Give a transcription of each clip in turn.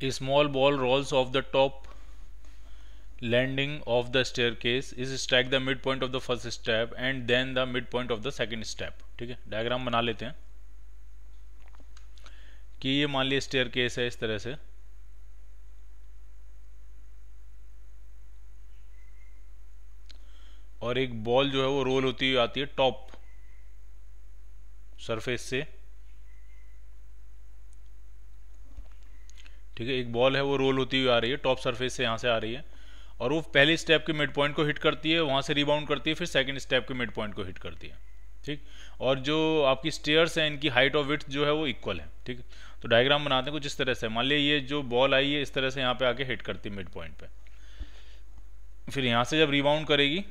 A small ball rolls off the top landing of the staircase is strike the midpoint of the first step and then the midpoint of the second step। ठीक है, diagram बना लेते हैं कि ये मान लिया staircase है इस तरह से, और एक बॉल जो है वो रोल होती हुई आती है टॉप सरफेस से। ठीक है, एक बॉल है वो रोल होती हुई आ रही है टॉप सरफेस से, यहाँ से आ रही है, और वो पहले स्टेप के मिड पॉइंट को हिट करती है, वहाँ से रिबाउंड करती है, फिर सेकंड स्टेप के मिड पॉइंट को हिट करती है। ठीक, और जो आपकी स्टेयर्स हैं इनकी हाइट और विड्थ जो है वो इक्वल है। ठीक है, तो डायग्राम बनाते हैं कुछ इस तरह से। मान लिया ये जो बॉल आई है इस तरह से यहाँ पे आके हिट करती है मिड पॉइंट पे, फिर यहाँ से जब रिबाउंड करेगी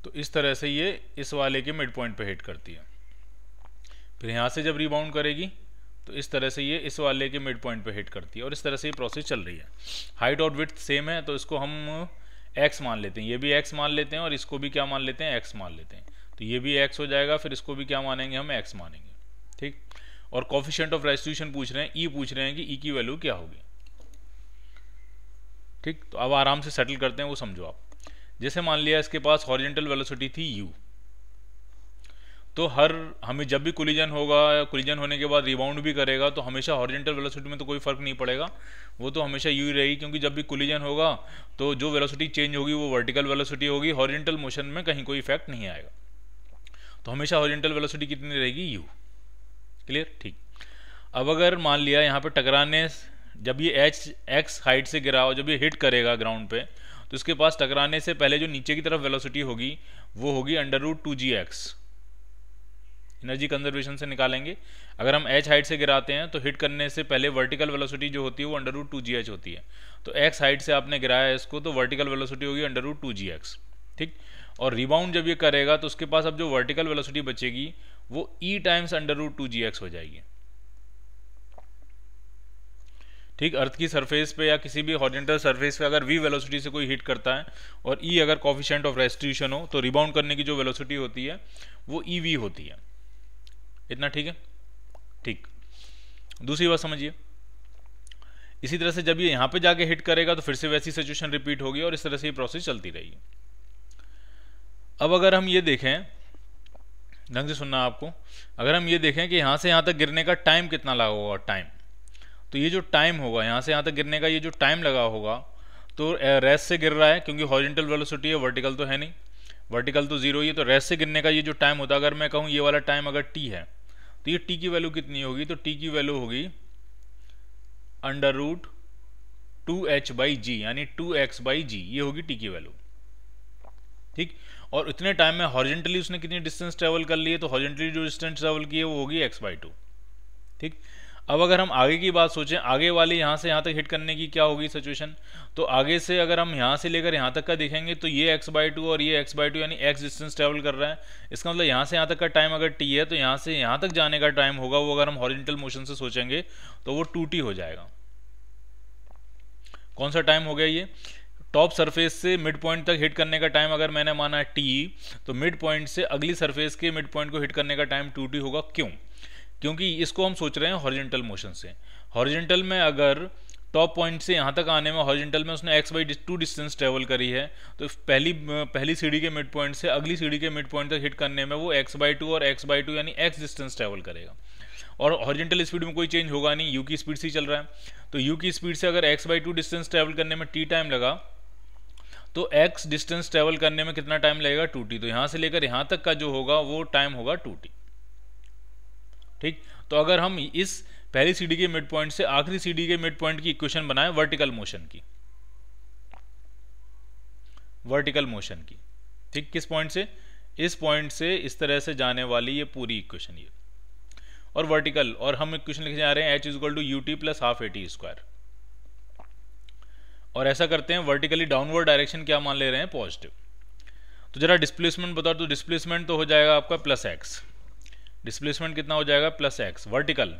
तो इस तरह से ये इस वाले के मिड पॉइंट पे हिट करती है, फिर यहाँ से जब रिबाउंड करेगी तो इस तरह से ये इस वाले के मिड पॉइंट पे हिट करती है, और इस तरह से ये प्रोसेस चल रही है। हाइट और विड्थ सेम है तो इसको हम x मान लेते हैं, ये भी x मान लेते हैं और इसको भी क्या मान लेते हैं, x मान लेते हैं, तो ये भी x हो जाएगा, फिर इसको भी क्या मानेंगे हम, x मानेंगे। ठीक, और कोफिशिएंट ऑफ रेस्टिट्यूशन पूछ रहे हैं, e पूछ रहे हैं कि e की वैल्यू क्या होगी। ठीक, तो अब आराम से सेटल करते हैं, वो समझो आप। जैसे मान लिया इसके पास हॉरिजॉन्टल वेलोसिटी थी u, तो हमें जब भी कोलिजन होगा या कोलिजन होने के बाद रिबाउंड भी करेगा तो हमेशा हॉरिजॉन्टल वेलोसिटी में तो कोई फर्क नहीं पड़ेगा, वो तो हमेशा यू ही रहेगी, क्योंकि जब भी कोलिजन होगा तो जो वेलोसिटी चेंज होगी वो वर्टिकल वेलोसिटी होगी, हॉरिजॉन्टल मोशन में कहीं कोई इफेक्ट नहीं आएगा, तो हमेशा हॉरिजॉन्टल वेलोसिटी कितनी रहेगी, यू। क्लियर। ठीक, अब अगर मान लिया यहाँ पे टकराने, जब ये x हाइट से गिरा और जब ये हिट करेगा ग्राउंड पे, तो इसके पास टकराने से पहले जो नीचे की तरफ वेलोसिटी होगी वो होगी √2gx। एनर्जी कंजर्वेशन से निकालेंगे, अगर हम h हाइट से गिराते हैं तो हिट करने से पहले वर्टिकल वेलोसिटी जो होती है वो √2gh होती है, तो x हाइट से आपने गिराया है इसको तो वर्टिकल वेलोसिटी होगी √2gx। ठीक, और रिबाउंड जब ये करेगा तो उसके पास अब जो वर्टिकल वेलोसिटी बचेगी वो e टाइम्स √2gx हो जाएगी। ठीक, अर्थ की सरफेस पे या किसी भी हॉरिजॉन्टल सरफेस पे अगर v वेलोसिटी से कोई हिट करता है और e अगर कोफिशिएंट ऑफ रेस्टिट्यूशन हो तो रिबाउंड करने की जो वेलोसिटी होती है वो ev होती है। इतना ठीक है। ठीक, दूसरी बात समझिए, इसी तरह से जब ये यहां पे जाके हिट करेगा तो फिर से वैसी सिचुएशन रिपीट होगी और इस तरह से ये प्रोसेस चलती रहेगी। अब अगर हम ये देखें, ढंग से सुनना आपको, अगर हम ये देखें कि यहां से यहां तक गिरने का टाइम कितना लगा होगा, टाइम, तो ये जो टाइम होगा यहां से यहां तक गिरने का, ये जो टाइम लगा होगा, तो रेस्ट से गिर रहा है क्योंकि हॉरिजॉन्टल वेलोसिटी है, वर्टिकल तो है नहीं, वर्टिकल तो जीरो ही है, तो रेस्ट से गिरने का ये जो टाइम होता है, अगर मैं कहूँ ये वाला टाइम अगर t है तो ये t की वैल्यू कितनी होगी, तो t की वैल्यू होगी √2h/g यानी 2x/g, ये होगी t की वैल्यू। ठीक, और इतने टाइम में हॉरिजॉन्टली उसने कितनी डिस्टेंस ट्रेवल कर ली है, तो हॉरिजॉन्टली जो डिस्टेंस ट्रेवल की है वो होगी x/2। ठीक, अब अगर हम आगे की बात सोचें, आगे वाली यहाँ से यहाँ तक हिट करने की क्या होगी सिचुएशन, तो आगे से अगर हम यहाँ से लेकर यहाँ तक का देखेंगे तो ये x/2 और ये x/2 यानी x डिस्टेंस ट्रेवल कर रहा है, इसका मतलब यहाँ से यहाँ तक का टाइम अगर t है तो यहाँ से यहाँ तक जाने का टाइम होगा वो, अगर हम हॉरिजॉन्टल मोशन से सोचेंगे तो वो 2t हो जाएगा। कौन सा टाइम हो गया, ये टॉप सरफेस से मिड पॉइंट तक हिट करने का टाइम अगर मैंने माना है t, तो मिड पॉइंट से अगली सरफेस के मिड पॉइंट को हिट करने का टाइम 2t होगा। क्यों, क्योंकि इसको हम सोच रहे हैं हॉरिजॉन्टल मोशन से। हॉरिजॉन्टल में अगर टॉप पॉइंट से यहाँ तक आने में हॉरिजॉन्टल में उसने x/2 डिस्टेंस ट्रेवल करी है, तो पहली सीढ़ी के मिड पॉइंट से अगली सीढ़ी के मिड पॉइंट तक हिट करने में वो x/2 और x/2 यानी x डिस्टेंस ट्रेवल करेगा, और हॉरिजॉन्टल स्पीड में कोई चेंज होगा नहीं, u की स्पीड से ही चल रहा है, तो u की स्पीड से अगर x/2 डिस्टेंस ट्रेवल करने में t टाइम लगा तो x डिस्टेंस ट्रेवल करने में कितना टाइम लगेगा, 2t, तो यहाँ से लेकर यहाँ तक का जो होगा वो टाइम होगा 2t। ठीक, तो अगर हम इस पहली सीढ़ी के मिड पॉइंट से आखिरी सीढ़ी के मिड पॉइंट की इक्वेशन बनाएं वर्टिकल मोशन की, वर्टिकल मोशन की, ठीक, किस पॉइंट से, इस पॉइंट से इस तरह से जाने वाली ये पूरी इक्वेशन, ये और वर्टिकल, और हम इक्वेशन लिखने जा रहे हैं h = ut + ½ at², और ऐसा करते हैं वर्टिकली डाउनवर्ड डायरेक्शन क्या मान ले रहे हैं, पॉजिटिव। तो जरा डिस्प्लेसमेंट बताओ, तो डिस्प्लेसमेंट तो हो जाएगा आपका +x, डिस्प्लेसमेंट कितना हो जाएगा +x, वर्टिकल,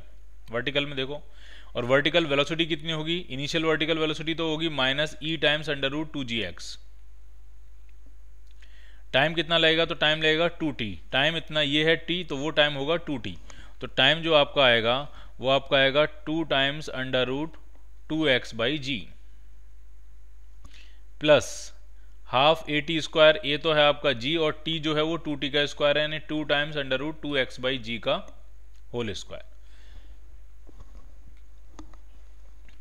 वर्टिकल में देखो, और वर्टिकल वेलोसिटी कितनी होगी, इनिशियल वर्टिकल वेलोसिटी तो होगी -e टाइम्स √2gx। टाइम कितना लगेगा, तो टाइम लगेगा 2t, टाइम इतना ये है t, तो वो टाइम होगा 2t, तो टाइम जो आपका आएगा वो आपका आएगा 2 times under root 2x by g plus half a t square, a तो है आपका g और t जो है वो 2t का स्क्वायर है, यानी 2 times under root 2x by g का होल स्क्वायर।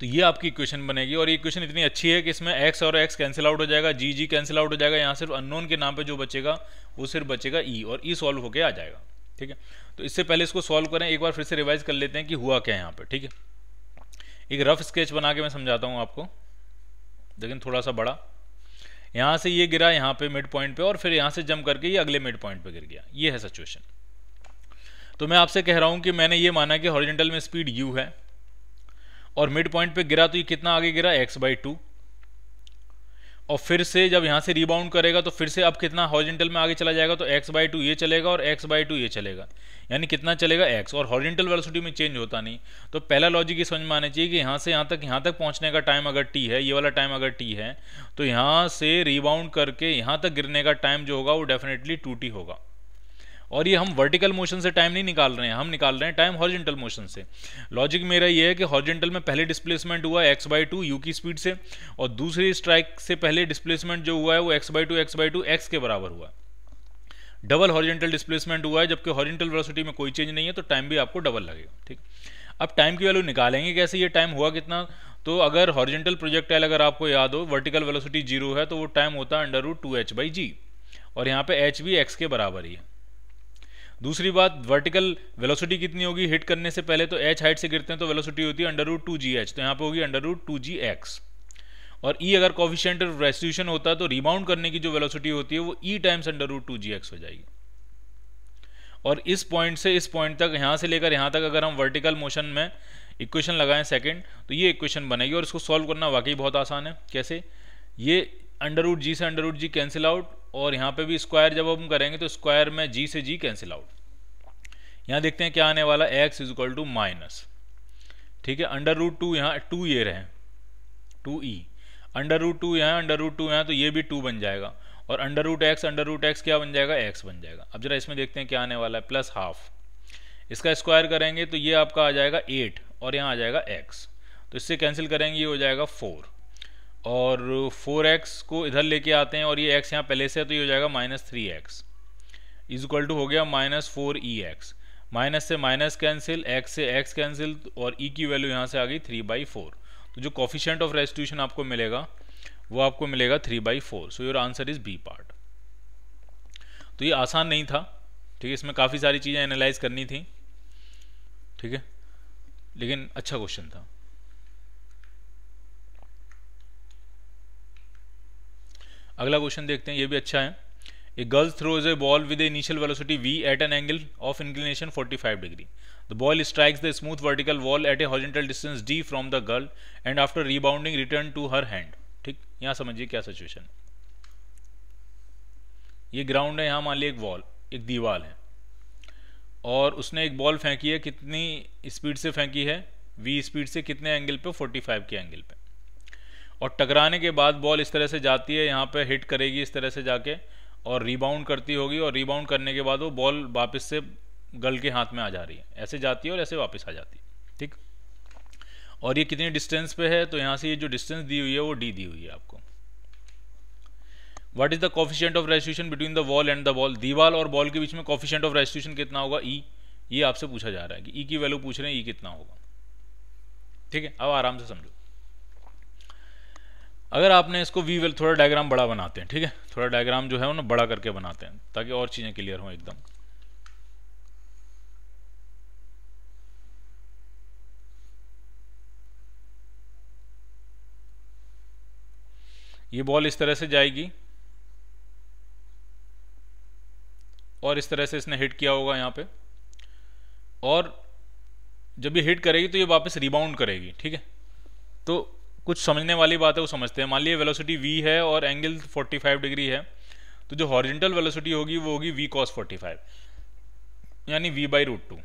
तो ये आपकी इक्वेशन बनेगी और ये इक्वेशन इतनी अच्छी है कि इसमें x और x कैंसिल आउट हो जाएगा, g कैंसिल आउट हो जाएगा, यहाँ सिर्फ अननोन के नाम पे जो बचेगा वो सिर्फ बचेगा e, और e सॉल्व होके आ जाएगा। ठीक है, तो इससे पहले इसको सॉल्व करें, एक बार फिर से रिवाइज कर लेते हैं कि हुआ क्या यहाँ पे। ठीक है, एक रफ स्केच बना के मैं समझाता हूँ आपको, लेकिन थोड़ा सा बड़ा। यहाँ से ये गिरा यहाँ पे मिड पॉइंट पे और फिर यहाँ से जंप करके ये अगले मिड पॉइंट पे गिर गया, ये है सिचुएशन। तो मैं आपसे कह रहा हूँ कि मैंने ये माना कि हॉरिजॉन्टल में स्पीड u है और मिड पॉइंट पे गिरा, तो ये कितना आगे गिरा x/2, और फिर से जब यहाँ से रिबाउंड करेगा तो फिर से अब कितना हॉरिजॉन्टल में आगे चला जाएगा, तो x/2 ये चलेगा और x/2 ये चलेगा, यानी कितना चलेगा x, और हॉरिजॉन्टल वेलोसिटी में चेंज होता नहीं। तो पहला लॉजिक ये समझ में आना चाहिए कि यहाँ से यहाँ तक पहुँचने का टाइम अगर t है, ये वाला टाइम अगर t है, तो यहाँ से रिबाउंड करके यहाँ तक गिरने का टाइम जो होगा वो डेफिनेटली 2t होगा। और ये हम वर्टिकल मोशन से टाइम नहीं निकाल रहे हैं, हम निकाल रहे हैं टाइम हॉरिजॉन्टल मोशन से। लॉजिक मेरा ये है कि हॉरिजॉन्टल में पहले डिस्प्लेसमेंट हुआ x/2 u की स्पीड से, और दूसरी स्ट्राइक से पहले डिस्प्लेसमेंट जो हुआ है वो x/2 x के बराबर हुआ है। डबल हॉरिजॉन्टल डिस्प्लेसमेंट हुआ है, जबकि हॉरिजॉन्टल वेलोसिटी में कोई चेंज नहीं है, तो टाइम भी आपको डबल लगेगा। ठीक, अब टाइम की वैल्यू निकालेंगे कैसे, ये टाइम हुआ कितना। तो अगर हॉरिजॉन्टल प्रोजेक्टाइल अगर आपको याद हो वर्टिकल वेलोसिटी 0 है, तो वो टाइम होता है √2h/g, और यहाँ पे h भी x के बराबर ही है। दूसरी बात, वर्टिकल वेलोसिटी कितनी होगी हिट करने से पहले, तो h हाइट से गिरते हैं तो वेलोसिटी होती है √2gh, तो यहाँ पे होगी √2gx, और e अगर कोफिशिएंट ऑफ रेस्टिट्यूशन होता है तो रिबाउंड करने की जो वेलोसिटी होती है वो e टाइम्स √2gx हो जाएगी। और इस पॉइंट से इस पॉइंट तक, यहाँ से लेकर यहाँ तक अगर हम वर्टिकल मोशन में इक्वेशन लगाएं सेकंड, तो ये इक्वेशन बनेगी, और इसको सॉल्व करना वाकई बहुत आसान है। कैसे, ये √g से √g कैंसिल आउट, और यहाँ पे भी स्क्वायर जब हम करेंगे तो स्क्वायर में g से g कैंसिल आउट। यहाँ देखते हैं क्या आने वाला, x = माइनस, ठीक है, √2 यहाँ 2 ये रहे 2e, √2 यहाँ √2 यहाँ, तो ये भी 2 बन जाएगा, और √x क्या बन जाएगा, x बन जाएगा। अब जरा इसमें देखते हैं क्या आने वाला है, प्लस हाफ, इसका स्क्वायर करेंगे तो ये आपका आ जाएगा 8, और यहाँ आ जाएगा x, तो इससे कैंसिल करेंगे ये हो जाएगा 4, और 4x को इधर लेके आते हैं और ये x यहाँ पहले से है तो ये हो जाएगा -3x = हो गया -4ex, माइनस से माइनस कैंसिल, x से x कैंसिल, और e की वैल्यू यहाँ से आ गई 3/4। तो जो कोफिशिएंट ऑफ रेस्टिट्यूशन आपको मिलेगा वो आपको मिलेगा 3/4। So your answer is B part. तो ये आसान नहीं था, ठीक है, इसमें काफ़ी सारी चीज़ें एनालाइज करनी थी, ठीक है, लेकिन अच्छा क्वेश्चन था। अगला क्वेश्चन देखते हैं, ये भी अच्छा है। A girl throws a ball with the initial velocity v at an angle of inclination 45 degree. The ball strikes the smooth vertical wall at a horizontal distance d from the girl and after rebounding return to her hand. ठीक, यहाँ समझिए क्या situation. ये ground है, यहाँ मान लिया एक वॉल, एक दीवार है, और उसने एक बॉल फेंकी है, कितनी स्पीड से फेंकी है, v स्पीड से, कितने एंगल पे, 45 के एंगल पे, और टकराने के बाद बॉल इस तरह से जाती है, यहाँ पे हिट करेगी इस तरह से जाके, और रिबाउंड करती होगी, और रिबाउंड करने के बाद वो बॉल वापस से गर्ल के हाथ में आ जा रही है, ऐसे जाती है और ऐसे वापस आ जाती है। ठीक, और ये कितनी डिस्टेंस पे है, तो यहाँ से ये जो डिस्टेंस दी हुई है वो d दी हुई है आपको। What is the coefficient of restitution between the wall and the ball, दीवार और बॉल के बीच में कोफिशिएंट ऑफ रेस्टिट्यूशन कितना होगा, e, ये आपसे पूछा जा रहा है कि e की वैल्यू पूछ रहे हैं, e कितना होगा। ठीक है, अब आराम से समझो। अगर आपने इसको वी वेल, थोड़ा डायग्राम बड़ा बनाते हैं, ठीक है, थोड़ा डायग्राम जो है वो ना बड़ा करके बनाते हैं ताकि और चीज़ें क्लियर हों एकदम। ये बॉल इस तरह से जाएगी और इस तरह से इसने हिट किया होगा यहाँ पे, और जब ये हिट करेगी तो ये वापस रिबाउंड करेगी। ठीक है, तो कुछ समझने वाली बात है वो समझते हैं। मान लिया वेलोसिटी v है और एंगल 45 डिग्री है, तो जो हॉरिजॉन्टल वेलोसिटी होगी वो होगी v cos 45, यानी v/√2,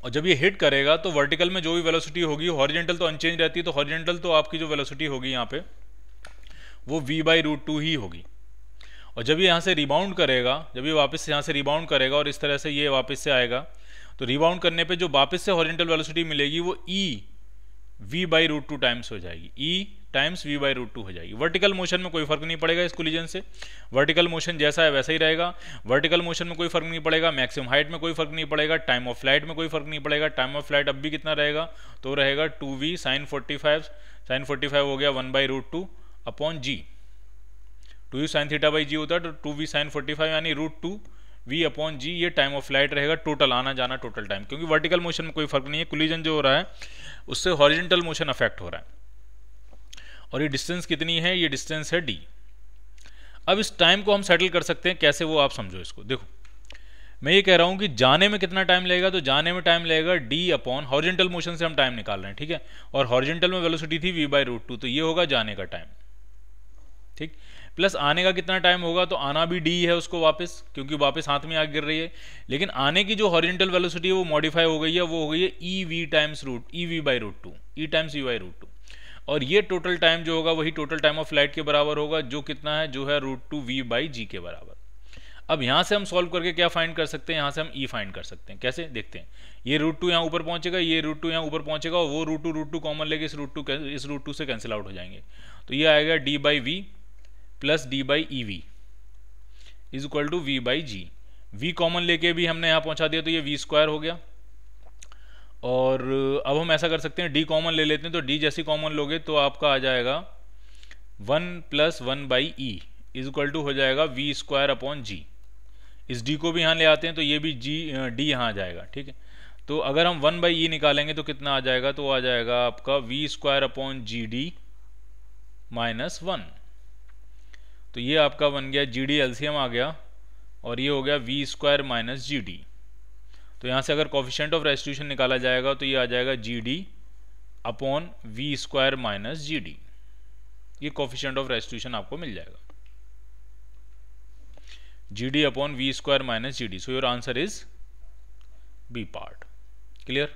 और जब ये हिट करेगा तो वर्टिकल में जो भी वेलोसिटी होगी, हॉरिजॉन्टल तो अनचेंज रहती है, तो हॉरिजॉन्टल तो आपकी जो वेलोसिटी होगी यहाँ पे वो v/√2 ही होगी। और जब ये यहाँ से रिबाउंड करेगा, जब ये वापस यहाँ से रिबाउंड करेगा और इस तरह से ये वापस से आएगा, तो रिबाउंड करने पे जो वापस से हॉरिजॉन्टल वेलोसिटी मिलेगी वो e we by root two times हो जाएगी, e times we by root two हो जाएगी। वर्टिकल मोशन में कोई फर्क नहीं पड़ेगा इस कोलिजन से, वर्टिकल मोशन जैसा है वैसा ही रहेगा। वर्टिकल मोशन में कोई फर्क नहीं पड़ेगा, मैक्सिमम हाइट में कोई फर्क नहीं पड़ेगा, टाइम ऑफ फ्लाइट में कोई फर्क नहीं पड़ेगा। टाइम ऑफ फ्लाइट अब भी कितना रहेगा, तो रहेगा 2v साइन 45, साइन 45 हो गया 1 by root two upon g. 2u sine theta by g होता है, तो 2v साइन 45 यानी root two v upon g, ये टाइम ऑफ फ्लाइट रहेगा, टोटल आना जाना टोटल टाइम, क्योंकि वर्टिकल मोशन में कोई फर्क नहीं है, कोलिजन जो हो रहा है उससे हॉरिजॉन्टल मोशन अफेक्ट हो रहा है। और ये डिस्टेंस कितनी है, ये डिस्टेंस है d। अब इस टाइम को हम सेटल कर सकते हैं कैसे, वो आप समझो इसको। देखो मैं ये कह रहा हूं कि जाने में कितना टाइम लगेगा, तो जाने में टाइम लगेगा d अपॉन हॉरिजॉन्टल मोशन से हम टाइम निकाल रहे हैं, ठीक है, और हॉरिजॉन्टल में वेलोसिटी थी v बाई रूट टू, तो ये होगा जाने का टाइम, ठीक, प्लस आने का कितना टाइम होगा, तो आना भी d है उसको वापस, क्योंकि वापस हाथ में आगे गिर रही है, लेकिन आने की जो हॉरिजॉन्टल वेलोसिटी है वो मॉडिफाई हो गई है, वो हो गई है E V times root E we by root two, E times we by root two, और ये टोटल टाइम जो होगा वही टोटल टाइम ऑफ फ्लाइट के बराबर होगा, जो कितना है, जो है रूट टू वी बाई जी के बराबर। अब यहाँ से हम सॉल्व करके क्या फाइंड कर सकते हैं, यहाँ से हम ई फाइंड कर सकते हैं, कैसे देखते हैं। ये रूट टू यहाँ ऊपर पहुँचेगा, ये रूट टू यहाँ ऊपर पहुँचेगा, और वो रूट टू कॉमन लेके इस रूट टू से कैंसिल आउट हो जाएंगे, तो ये आएगा D by V plus D by E V is equal to V by G. V common लेके भी हमने यहाँ पहुँचा दिया, तो ये वी स्क्वायर हो गया। और अब हम ऐसा कर सकते हैं, डी कॉमन ले लेते हैं, तो डी जैसी कॉमन लोगे तो आपका आ जाएगा 1 plus 1 by E is equal to हो जाएगा वी स्क्वायर अपॉन जी। इस डी को भी यहाँ ले आते हैं, तो ये भी डी यहाँ आ जाएगा, ठीक है। तो अगर हम 1 बाई ई निकालेंगे तो कितना आ जाएगा, तो आ जाएगा आपका V square upon G D minus 1। तो ये आपका बन गया जी डी एलसीएम आ गया, और ये हो गया v square minus g d. तो यहाँ से अगर कोफिशिएंट ऑफ रेस्टिट्यूशन निकाला जाएगा तो ये आ जाएगा g d upon v square minus g d, ये कोफिशिएंट ऑफ रेस्टिट्यूशन आपको मिल जाएगा, g d upon v square minus g d. So your answer is B part. Clear.